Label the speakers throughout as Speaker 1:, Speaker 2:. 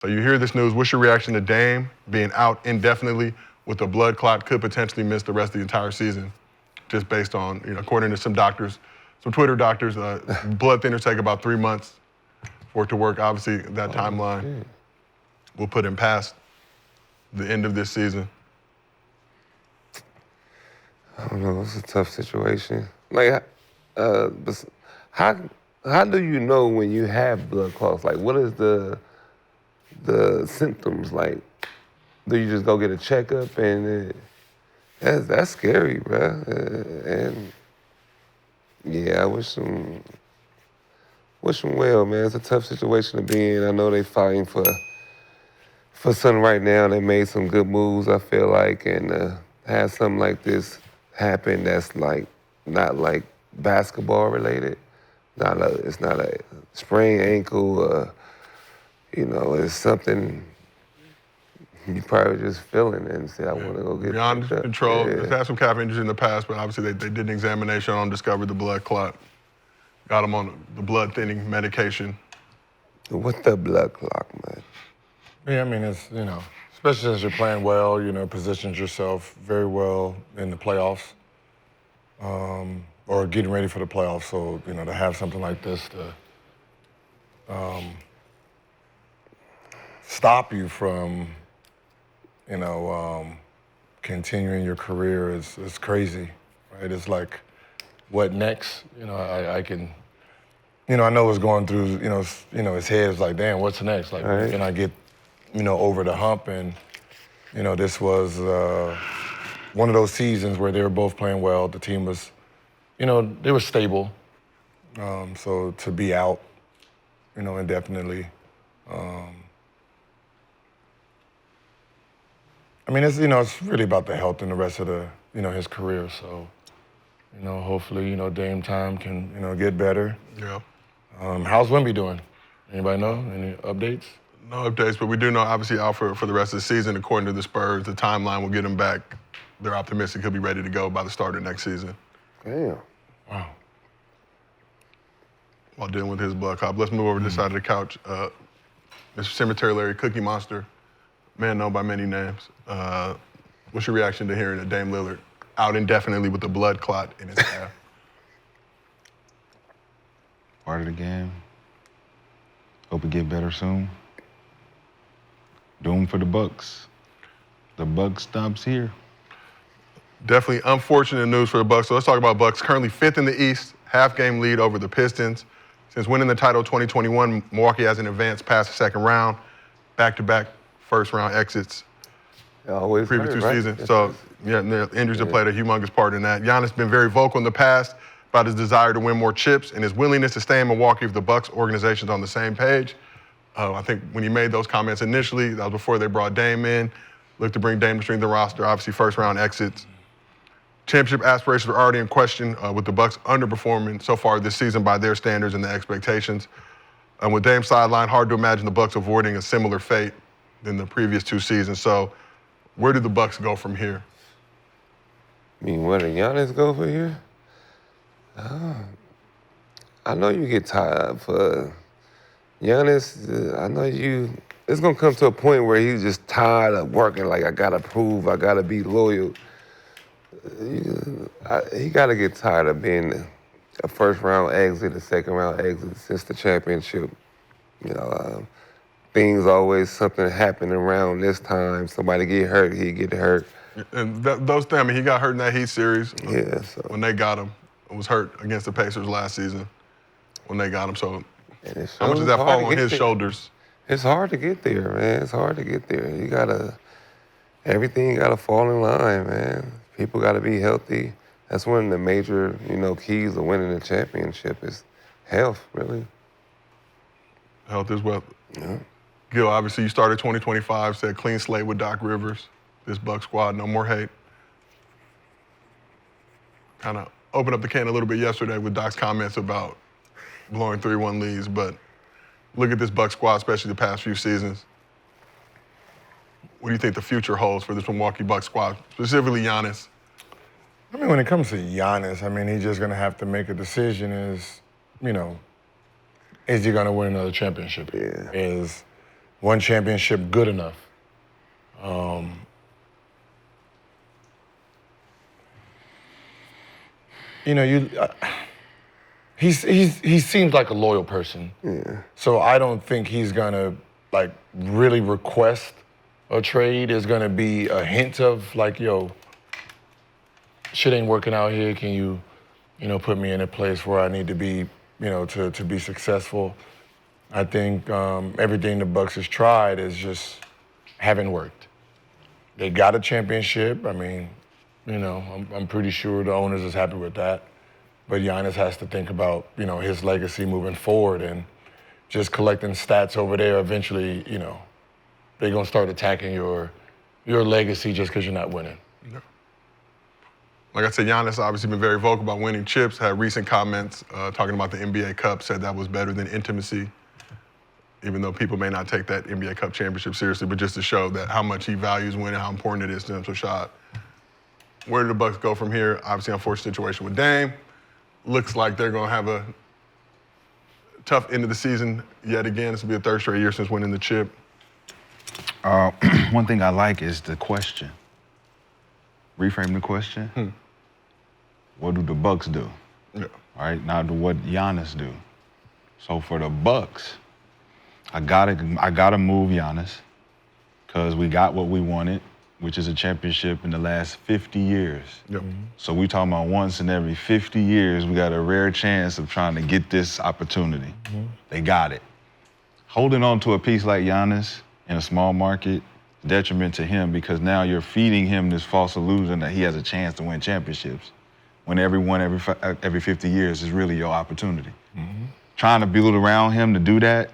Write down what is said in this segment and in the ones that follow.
Speaker 1: So you hear this news. What's your reaction to Dame being out indefinitely with a blood clot, could potentially miss the rest of the entire season, just based on, according to some doctors, some Twitter doctors, blood thinners take about 3 months for it to work. Obviously, that timeline will put him past the end of this season.
Speaker 2: I don't know. It's a tough situation. Like, how do you know when you have blood clots? Like, what is the symptoms? Like, do you just go get a checkup and that's scary, bro. And yeah, I wish them well, man. It's a tough situation to be in. I know they fighting for something right now. They made some good moves, I feel like, and have something like this happen that's like not like basketball related. It's not a sprained ankle. It's something you probably just feeling and say, I want to go get
Speaker 1: Beyond
Speaker 2: checked up.
Speaker 1: control.
Speaker 2: Yeah.
Speaker 1: He's had some calf injuries in the past, but obviously they did an examination on, discovered the blood clot. Got him on the blood thinning medication.
Speaker 2: What the blood clot, man?
Speaker 3: Yeah, I mean, it's, especially since you're playing well, positions yourself very well in the playoffs, or getting ready for the playoffs. So, to have something like this to stop you from, continuing your career is crazy, right? It's like, what next? I can, I know what's going through, his head is like, damn, what's next? Like,
Speaker 2: Right.
Speaker 3: can I get, over the hump? And, this was one of those seasons where they were both playing well. The team was, they were stable. So to be out, indefinitely. I mean, it's really about the health and the rest of his career. So, hopefully, Dame time can, get better.
Speaker 1: Yeah.
Speaker 3: How's Wemby doing? Anybody know? Any updates?
Speaker 1: No updates, but we do know obviously out for the rest of the season. According to the Spurs, the timeline will get him back. They're optimistic he'll be ready to go by the start of next season.
Speaker 2: Damn.
Speaker 3: Wow.
Speaker 1: While dealing with his blood clot. Let's move over to this side of the couch. Mr. Cemetery Larry, Cookie Monster, man known by many names. What's your reaction to hearing that Dame Lillard out indefinitely with a blood clot in his calf?
Speaker 4: Part of the game. Hope it get better soon. Doom for the Bucks. The Bucks stops here.
Speaker 1: Definitely unfortunate news for the Bucks. So let's talk about Bucks. Currently 5th in the East, half-game lead over the Pistons. Since winning the title 2021, Milwaukee hasn't advanced past the second round. Back-to-back first-round exits.
Speaker 2: Always
Speaker 1: Previous
Speaker 2: hurt,
Speaker 1: two
Speaker 2: right?
Speaker 1: seasons. So, yeah, the injuries have played a humongous part in that. Giannis has been very vocal in the past about his desire to win more chips and his willingness to stay in Milwaukee if the Bucks organization's on the same page. I think when he made those comments initially, that was before they brought Dame in, looked to bring Dame to strengthen the roster, obviously first-round exits. Championship aspirations were already in question with the Bucks underperforming so far this season by their standards and the expectations. With Dame sidelined, hard to imagine the Bucks avoiding a similar fate than the previous two seasons. So where do the Bucks go from here?
Speaker 2: I mean, where did Giannis go for here? I know you get tired for Giannis. I know it's gonna come to a point where he's just tired of working. Like, I gotta prove, I gotta be loyal. He gotta get tired of being a first-round exit, a second-round exit since the championship. Things always something happen around this time. Somebody get hurt, he get hurt.
Speaker 1: And those things, I mean, he got hurt in that Heat series.
Speaker 2: Yeah, so.
Speaker 1: When they got him. It was hurt against the Pacers last season when they got him. So how much does that fall on his shoulders?
Speaker 2: It's hard to get there, man. It's hard to get there. Everything gotta fall in line, man. People gotta be healthy. That's one of the major, keys of winning the championship is health, really.
Speaker 1: Health is wealth.
Speaker 2: Yeah.
Speaker 1: Gil, obviously you started 2025, said clean slate with Doc Rivers. This Buck squad, no more hate. Kind of opened up the can a little bit yesterday with Doc's comments about blowing 3-1 leads, but look at this Buck squad, especially the past few seasons. What do you think the future holds for this Milwaukee Bucks squad, specifically Giannis?
Speaker 3: I mean, when it comes to Giannis, I mean, he's just going to have to make a decision is he going to win another championship?
Speaker 2: Yeah.
Speaker 3: Is, one championship good enough? You know, he seems like a loyal person.
Speaker 2: Yeah.
Speaker 3: So I don't think he's gonna like really request a trade. There's gonna be a hint of like, yo, shit ain't working out here. Can you put me in a place where I need to be, to be successful? I think everything the Bucks has tried is just haven't worked. They got a championship. I mean, I'm pretty sure the owners is happy with that. But Giannis has to think about, his legacy moving forward, and just collecting stats over there. Eventually, they're gonna start attacking your legacy just because you're not winning.
Speaker 1: Yeah. Like I said, Giannis obviously been very vocal about winning chips. Had recent comments talking about the NBA Cup. Said that was better than intimacy. Even though people may not take that NBA Cup championship seriously, but just to show that how much he values winning, how important it is to him. So, Shad, where do the Bucks go from here? Obviously, unfortunate situation with Dame. Looks like they're going to have a tough end of the season yet again. This will be the third straight year since winning the chip.
Speaker 4: One thing I like is the question. Reframe the question. What do the Bucks do?
Speaker 1: Yeah.
Speaker 4: All right, now what Giannis do? So for the Bucks, I gotta move Giannis because we got what we wanted, which is a championship in the last 50 years.
Speaker 1: Yep.
Speaker 4: So we talking about once in every 50 years, we got a rare chance of trying to get this opportunity. They got it. Holding on to a piece like Giannis in a small market, detriment to him because now you're feeding him this false illusion that he has a chance to win championships when every 50 years is really your opportunity. Trying to build around him to do that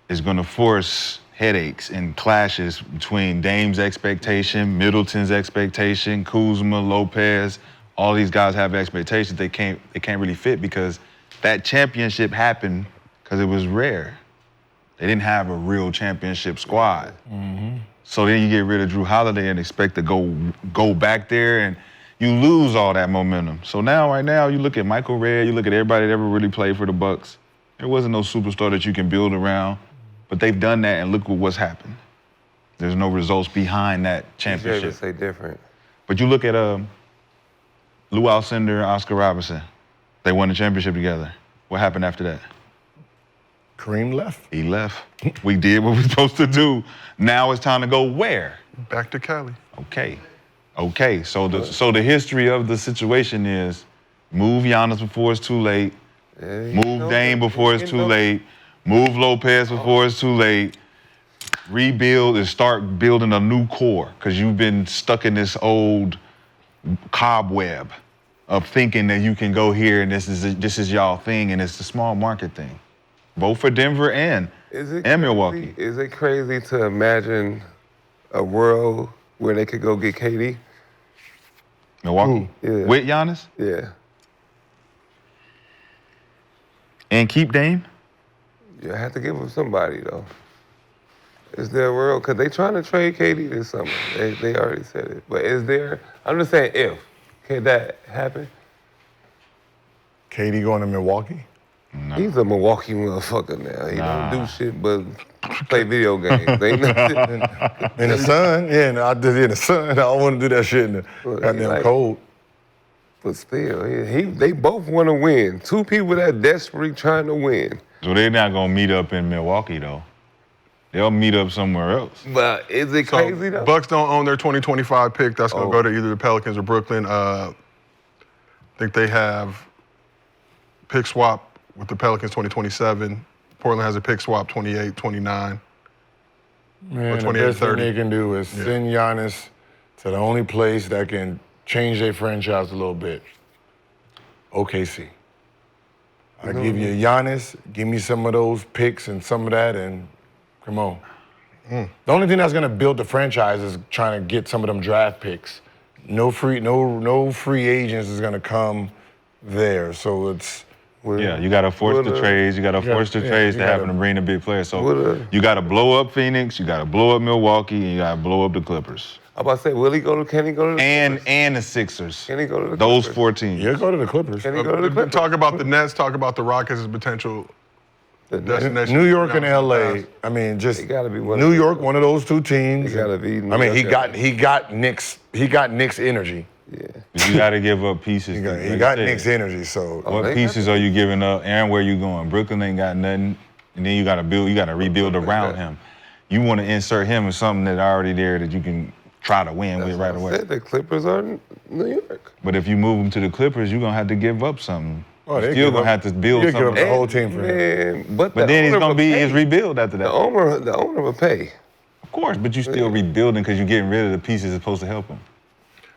Speaker 4: is going to force headaches and clashes between Dame's expectation, Middleton's expectation, Kuzma, Lopez. All these guys have expectations they can't really fit because that championship happened because it was rare. They didn't have a real championship squad. So then you get rid of Drew Holiday and expect to go back there and you lose all that momentum. So right now, you look at Michael Redd, you look at everybody that ever really played for the Bucks. There wasn't no superstar that you can build around, but they've done that and look what's happened. There's no results behind that championship.
Speaker 2: Say different.
Speaker 4: But you look at Lou Alcindor and Oscar Robertson. They won the championship together. What happened after that?
Speaker 3: Kareem left.
Speaker 4: He left. We did what we were supposed to do. Now it's time to go where?
Speaker 1: Back to Cali.
Speaker 4: Okay. So the history of the situation is move Giannis before it's too late, move Dame before it's too late, move Lopez before it's too late, rebuild and start building a new core because you've been stuck in this old cobweb of thinking that you can go here and this is y'all thing and it's the small market thing. Both for Denver and Milwaukee.
Speaker 2: Is it crazy to imagine a world where they could go get KD?
Speaker 4: Milwaukee?
Speaker 2: Yeah.
Speaker 4: With Giannis?
Speaker 2: Yeah.
Speaker 4: And keep Dame?
Speaker 2: You have to give him somebody, though. Is there a world? Because they trying to trade KD this summer. They already said it. But is there, I'm just saying if. Can that happen?
Speaker 3: KD going to Milwaukee?
Speaker 4: No.
Speaker 2: He's a Milwaukee motherfucker now. He don't do shit but play video games. Ain't nothing.
Speaker 3: In the sun? Yeah, no, I did in the sun. I don't want to do that shit in the goddamn cold.
Speaker 2: But still, they both want to win. Two people that desperately trying to win.
Speaker 4: So they're not going to meet up in Milwaukee, though. They'll meet up somewhere else.
Speaker 2: But is it crazy, though?
Speaker 1: Bucks don't own their 2025 pick. That's going to go to either the Pelicans or Brooklyn. I think they have pick swap with the Pelicans 2027. Portland has a pick swap 28, 29.
Speaker 3: Man, the
Speaker 1: 28,
Speaker 3: best thing
Speaker 1: 30.
Speaker 3: they can do is send Giannis to the only place that can change their franchise a little bit. OKC. I give you Giannis, give me some of those picks and some of that, and come on. The only thing that's gonna build the franchise is trying to get some of them draft picks. No free agents is gonna come there. So it's
Speaker 4: Yeah, you got to force the trades. You got to force the trades to happen to bring the big players. So you got to blow up Phoenix. You got to blow up Milwaukee. And you got to blow up the Clippers.
Speaker 2: I'm about to say, can he go to the Clippers?
Speaker 4: And the Sixers.
Speaker 2: Can he go to the
Speaker 4: Those
Speaker 2: Clippers?
Speaker 4: 4 teams.
Speaker 3: Yeah, go to the Clippers.
Speaker 2: Can he go to the Clippers?
Speaker 1: Talk about the Nets, talk about the Rockets' potential destination.
Speaker 3: New York and
Speaker 1: Giannis in the
Speaker 3: LA.
Speaker 1: past.
Speaker 3: I mean, just
Speaker 2: It gotta be one
Speaker 3: New
Speaker 2: of
Speaker 3: York,
Speaker 2: those.
Speaker 3: one of those two teams.
Speaker 2: It gotta be New
Speaker 3: I mean,
Speaker 2: York,
Speaker 3: he got Knicks energy.
Speaker 2: Yeah.
Speaker 4: You got to give up pieces.
Speaker 3: He
Speaker 4: to-
Speaker 3: got,
Speaker 4: like
Speaker 3: he
Speaker 4: you
Speaker 3: got
Speaker 4: said,
Speaker 3: Knicks energy. So
Speaker 2: Oh,
Speaker 4: What
Speaker 2: they got
Speaker 4: pieces are you giving up, and where you going? Brooklyn ain't got nothing, and then you got to build. You got to rebuild around him. You want to insert him in something that's already there that you can try to win with right
Speaker 2: I
Speaker 4: away.
Speaker 2: said the Clippers are New York.
Speaker 4: But if you move him to the Clippers, you're gonna have to give up something.
Speaker 3: Oh,
Speaker 4: You're
Speaker 3: they
Speaker 4: still
Speaker 3: give
Speaker 4: gonna
Speaker 3: up-
Speaker 4: have to build
Speaker 3: you give up
Speaker 4: something.
Speaker 3: the whole team for him.
Speaker 2: Man, but
Speaker 4: But then he's gonna be his
Speaker 2: his
Speaker 4: rebuild after
Speaker 2: The
Speaker 4: that.
Speaker 2: owner will pay.
Speaker 4: Of course, but you still rebuilding because you're getting rid of the pieces that's supposed to help him.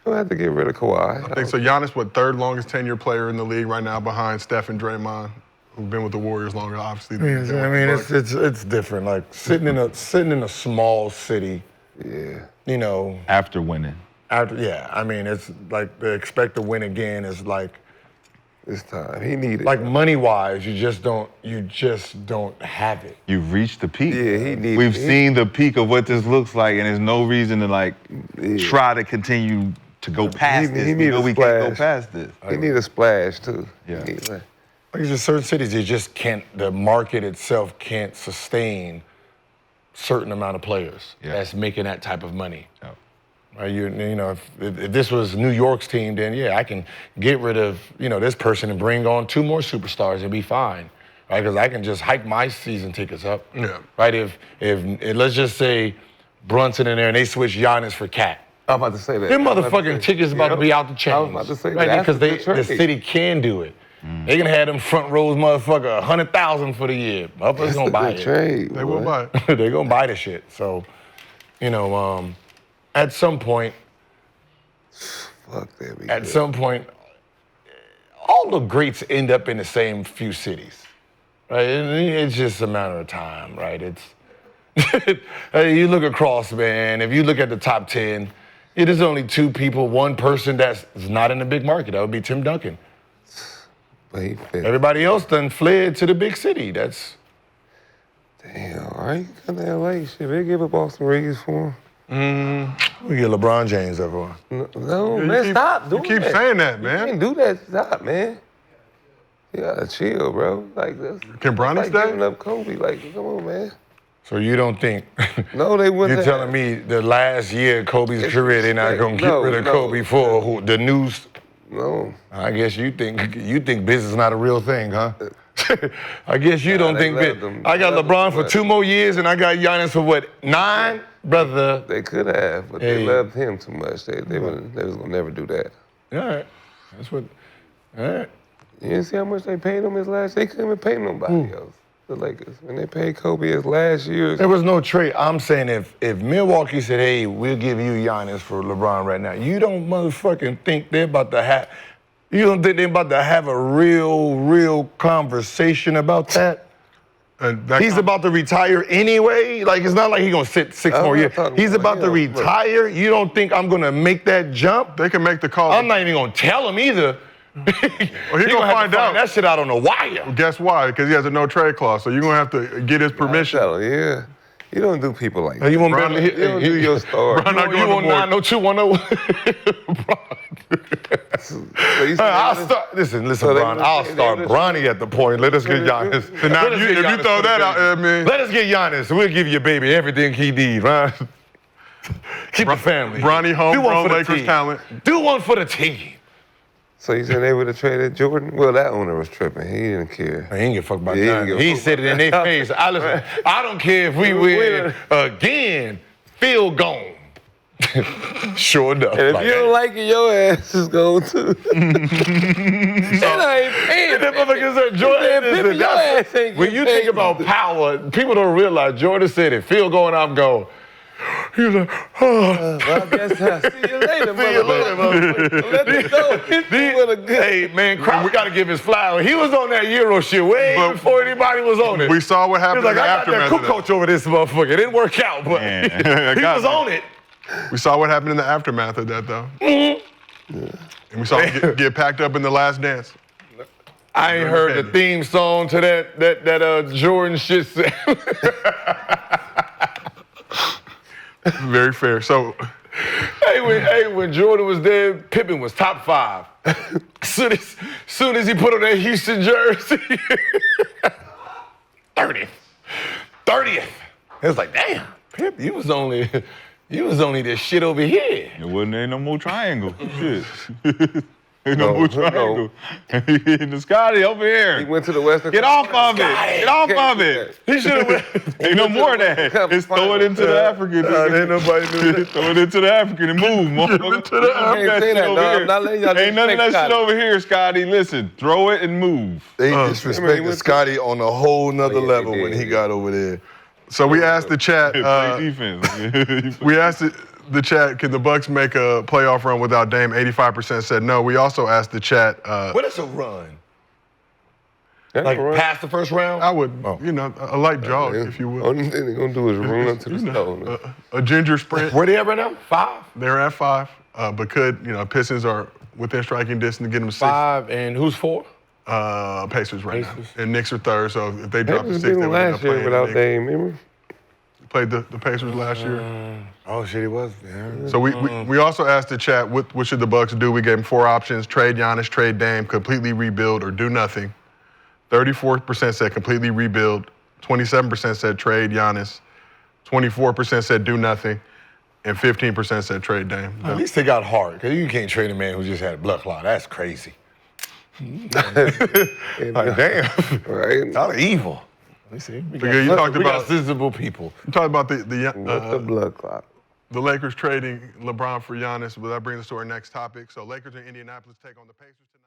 Speaker 2: He'll have to get rid of Kawhi.
Speaker 1: I think so. Giannis, third longest tenure player in the league right now, behind Steph and Draymond, who've been with the Warriors longer, obviously. than
Speaker 3: I
Speaker 1: with
Speaker 3: mean,
Speaker 1: the Bucks.
Speaker 3: it's different. Like sitting in a small city,
Speaker 2: Yeah.
Speaker 3: you know.
Speaker 4: After winning.
Speaker 3: I mean, it's like the expect to win again is like
Speaker 2: This time. He needed
Speaker 3: like money wise, you just don't have it.
Speaker 4: You've reached the peak.
Speaker 2: Yeah, he needed
Speaker 4: We've
Speaker 2: he-
Speaker 4: seen the peak of what this looks like, and there's no reason to try to continue to go past this.
Speaker 2: he
Speaker 4: We
Speaker 2: need
Speaker 4: know
Speaker 2: a
Speaker 4: we can't go
Speaker 2: splash.
Speaker 4: past this.
Speaker 2: He need a splash too.
Speaker 4: Yeah.
Speaker 2: He need,
Speaker 3: Like it's just certain cities, you just can't. The market itself can't sustain certain amount of players that's making that type of money.
Speaker 4: Yeah.
Speaker 3: Right? You know, if this was New York's team, then yeah, I can get rid of this person and bring on 2 more superstars and be fine, right? Because I can just hike my season tickets up.
Speaker 1: Yeah.
Speaker 3: Right. If let's just say Brunson in there and they switch Giannis for Cat.
Speaker 2: I'm about to say that.
Speaker 3: Them motherfucking tickets about to be out the chain.
Speaker 2: I was about to say
Speaker 3: right?
Speaker 2: that's
Speaker 3: Because
Speaker 2: a good
Speaker 3: the
Speaker 2: trade.
Speaker 3: city can do it. They can have them front rows, motherfucker, 100,000 for the year. Motherfuckers
Speaker 2: That's
Speaker 3: gonna
Speaker 2: a
Speaker 3: buy
Speaker 2: good
Speaker 3: it.
Speaker 2: trade.
Speaker 1: They will buy it.
Speaker 3: They're gonna buy the shit. So, at some point,
Speaker 2: Fuck that. Be
Speaker 3: at
Speaker 2: good.
Speaker 3: some point, all the greats end up in the same few cities, right? It's just a matter of time, right? You look across, man. If you look at the top 10, it is only 2 people, 1 person that's not in the big market. That would be Tim Duncan.
Speaker 2: But he fit.
Speaker 3: Everybody else done fled to the big city. That's
Speaker 2: Damn, all right. Come to LA. Shit, they give up Austin Reeves for him.
Speaker 3: we get LeBron James everyone.
Speaker 2: No,
Speaker 1: you
Speaker 2: man,
Speaker 1: keep-
Speaker 2: stop doing
Speaker 1: you keep
Speaker 2: that.
Speaker 1: saying that,
Speaker 2: You
Speaker 1: man.
Speaker 2: can't do that. Stop, man. You gotta chill, bro. Like this.
Speaker 1: Can Bronny
Speaker 2: like
Speaker 1: stay?
Speaker 2: giving up Kobe. Like, come on, man.
Speaker 3: So you don't think
Speaker 2: No, they wouldn't.
Speaker 3: you're telling me the last year of Kobe's career they're not gonna get rid of Kobe for the news?
Speaker 2: No.
Speaker 3: I guess you think business is not a real thing, huh? I guess you don't
Speaker 2: they
Speaker 3: think
Speaker 2: loved
Speaker 3: business.
Speaker 2: him.
Speaker 3: I got
Speaker 2: They loved
Speaker 3: LeBron
Speaker 2: him
Speaker 3: for
Speaker 2: much.
Speaker 3: 2 more years and I got Giannis for what, 9? Brother.
Speaker 2: They could have, but
Speaker 3: Hey.
Speaker 2: they loved him too much. They was gonna never do that.
Speaker 3: All right. That's what. All right.
Speaker 2: You didn't see how much they paid him his last. They couldn't even pay nobody else. The Lakers, when they paid Kobe his last year.
Speaker 3: There was no trade. I'm saying if Milwaukee said, hey, we'll give you Giannis for LeBron right now, you don't motherfucking think they're about to have, you don't think they're about to have a real conversation about that?
Speaker 1: And that
Speaker 3: He's
Speaker 1: com-
Speaker 3: about to retire anyway. Like, it's not like he's gonna sit 6
Speaker 2: I'm
Speaker 3: more
Speaker 2: not
Speaker 3: years.
Speaker 2: talking
Speaker 3: He's
Speaker 2: about
Speaker 3: about to
Speaker 2: him, but-
Speaker 3: retire. You don't think I'm gonna make that jump?
Speaker 1: They can make the call.
Speaker 3: I'm not even gonna tell him either.
Speaker 1: Well, he gonna
Speaker 3: have
Speaker 1: find
Speaker 3: to
Speaker 1: out.
Speaker 3: that shit out on the wire.
Speaker 1: Guess why? Because he has a no trade clause. So you're gonna have to get his permission.
Speaker 2: Tell him, yeah. You don't do people like that.
Speaker 3: You want
Speaker 1: Bron-
Speaker 3: Beverly
Speaker 2: You don't do your story.
Speaker 1: Bron- not
Speaker 3: You
Speaker 1: going
Speaker 3: want
Speaker 1: to board.
Speaker 3: 90210?
Speaker 2: So you say
Speaker 3: I'll
Speaker 2: this-
Speaker 3: start. Listen,
Speaker 2: So they
Speaker 3: Bron.
Speaker 2: would've-
Speaker 3: I'll
Speaker 2: they
Speaker 3: start
Speaker 2: would've-
Speaker 3: Bronny at the point. Let us get Giannis.
Speaker 1: So now
Speaker 3: Let us
Speaker 1: if
Speaker 3: get
Speaker 1: you
Speaker 3: Giannis
Speaker 1: throw
Speaker 3: for the
Speaker 1: that out,
Speaker 3: baby.
Speaker 1: I mean,
Speaker 3: Let us get Giannis. We'll give your baby everything he needs, right? Keep the family.
Speaker 1: Bronny
Speaker 3: Do
Speaker 1: homegrown
Speaker 3: one for the
Speaker 1: Lakers
Speaker 3: team.
Speaker 1: talent.
Speaker 3: Do one for the team.
Speaker 2: So you said they would have traded Jordan? Well, that owner was tripping. He didn't care.
Speaker 3: He ain't give a fuck about
Speaker 2: Yeah, he
Speaker 3: that.
Speaker 2: ain't give a
Speaker 3: He
Speaker 2: fuck
Speaker 3: said it in their face. Listen, I don't care if we win again. Phil gone. Sure enough.
Speaker 2: And if
Speaker 3: like
Speaker 2: you don't
Speaker 3: that.
Speaker 2: like it, your ass is going to. And I ain't paying.
Speaker 3: That motherfucker said, Jordan,
Speaker 2: Man,
Speaker 3: listen,
Speaker 2: Pippen, your
Speaker 3: that's-
Speaker 2: ass ain't
Speaker 3: when
Speaker 2: getting
Speaker 3: you think
Speaker 2: paid.
Speaker 3: about power, people don't realize Jordan said if Phil going, I'm going. He was like, oh.
Speaker 2: Well, I guess I'll see you later,
Speaker 3: See you later,
Speaker 2: motherfucker. Let me know. Hit you with a good.
Speaker 3: Hey, man, we got to give his flower. He was on that Euro shit way
Speaker 1: But
Speaker 3: before anybody was on it.
Speaker 1: we saw what
Speaker 3: He was
Speaker 1: happened
Speaker 3: like,
Speaker 1: in the
Speaker 3: I got that
Speaker 1: aftermath.
Speaker 3: cook
Speaker 1: of that.
Speaker 3: coach over this motherfucker. It didn't work out, but
Speaker 4: Man,
Speaker 3: he
Speaker 1: got
Speaker 3: was
Speaker 1: me.
Speaker 3: on it.
Speaker 1: We saw what happened in the aftermath of that, though. And we saw him get packed up in the last dance.
Speaker 3: I ain't heard the theme song to that Jordan shit.
Speaker 1: Very fair. So
Speaker 3: When Jordan was there, Pippen was top 5. Soon as he put on that Houston jersey. 30th. 30th. It was like, damn, Pip, you was only this shit over here.
Speaker 4: Ain't no more triangle. Shit. Ain't no more triangle. The Scotty over here.
Speaker 2: He went to the Western.
Speaker 4: Get off of it. Get off of it. He should have. Ain't no more of that. Just throw it into the African.
Speaker 1: Ain't nobody doing that.
Speaker 4: Throw it into the African and move, motherfucker.
Speaker 1: to the African.
Speaker 2: Can't say that, dog. I'm not letting y'all
Speaker 4: Ain't none of that
Speaker 2: disrespect
Speaker 4: shit
Speaker 2: Scotty.
Speaker 4: over here, Scotty. Listen, throw it and move.
Speaker 5: They
Speaker 2: remember
Speaker 5: disrespected
Speaker 2: he
Speaker 5: Scotty on a whole nother
Speaker 2: Oh, yeah,
Speaker 5: level
Speaker 2: they
Speaker 5: when
Speaker 2: did.
Speaker 5: he got over there.
Speaker 1: So we asked the chat.
Speaker 4: Play defense.
Speaker 1: We asked the chat, can the Bucks make a playoff run without Dame? 85% said no. We also asked the chat.
Speaker 3: What is a run?
Speaker 2: That's
Speaker 3: Like
Speaker 2: right.
Speaker 3: past the first round?
Speaker 1: I would, a light jog, if you will.
Speaker 2: Only thing they're gonna do is run up to the stone.
Speaker 1: A ginger sprint.
Speaker 3: Where they at right now? 5?
Speaker 1: They're at 5, but Pistons are within striking distance to get them 6.
Speaker 3: 5, and who's 4?
Speaker 1: Pacers right now.
Speaker 3: Pacers.
Speaker 1: And Knicks are 3rd, so if they
Speaker 2: They
Speaker 1: drop to
Speaker 2: was
Speaker 1: 6, they
Speaker 2: beating
Speaker 1: would end up
Speaker 2: last year
Speaker 1: playing
Speaker 2: without
Speaker 1: the Knicks.
Speaker 2: Dame, remember?
Speaker 1: Played the Pacers last year.
Speaker 3: Oh, shit, he was. Yeah.
Speaker 1: So we also asked the chat, what should the Bucks do? We gave them 4 options: trade Giannis, trade Dame, completely rebuild, or do nothing. 34% said completely rebuild. 27% said trade Giannis. 24% said do nothing, and 15% said trade Dame.
Speaker 3: At least they got heart, because you can't trade a man who just had a blood clot. That's crazy. Like, damn.
Speaker 2: Right?
Speaker 3: Not evil. Let me see. We
Speaker 1: You talked
Speaker 3: we got
Speaker 1: about
Speaker 3: sensible people.
Speaker 1: you talked about
Speaker 2: What the blood clot?
Speaker 1: the Lakers trading LeBron for Giannis. Well, that brings us to our next topic. So Lakers and Indianapolis take on the Pacers today.